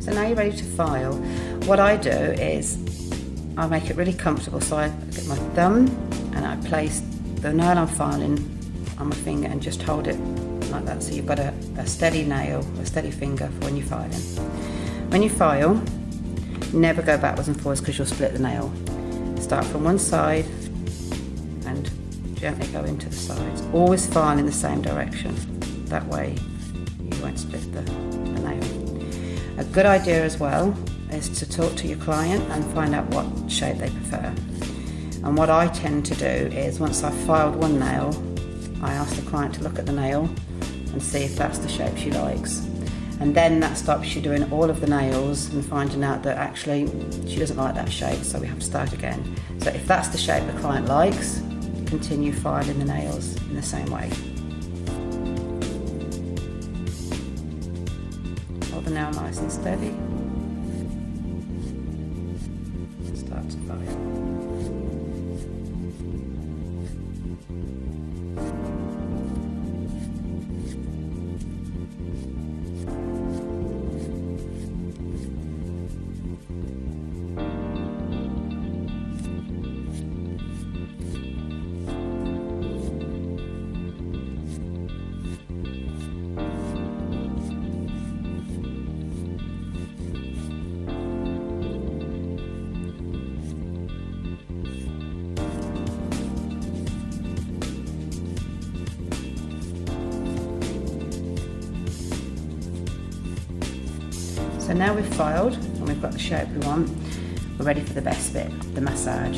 So now you're ready to file. What I do is I make it really comfortable, so I get my thumb and I place the nail I'm filing on my finger and just hold it like that, so you've got a steady nail, a steady finger for when you're filing. When you file, never go backwards and forwards because you'll split the nail. Start from one side and gently go into the sides. Always file in the same direction, that way you won't split the nail. A good idea as well is to talk to your client and find out what shape they prefer. And what I tend to do is, once I've filed one nail, I ask the client to look at the nail and see if that's the shape she likes. And then that stops you doing all of the nails and finding out that actually she doesn't like that shape, so we have to start again. So if that's the shape the client likes, continue filing the nails in the same way. Hold the nail nice and steady. Start to file. So now we've filed and we've got the shape we want, we're ready for the best bit, the massage.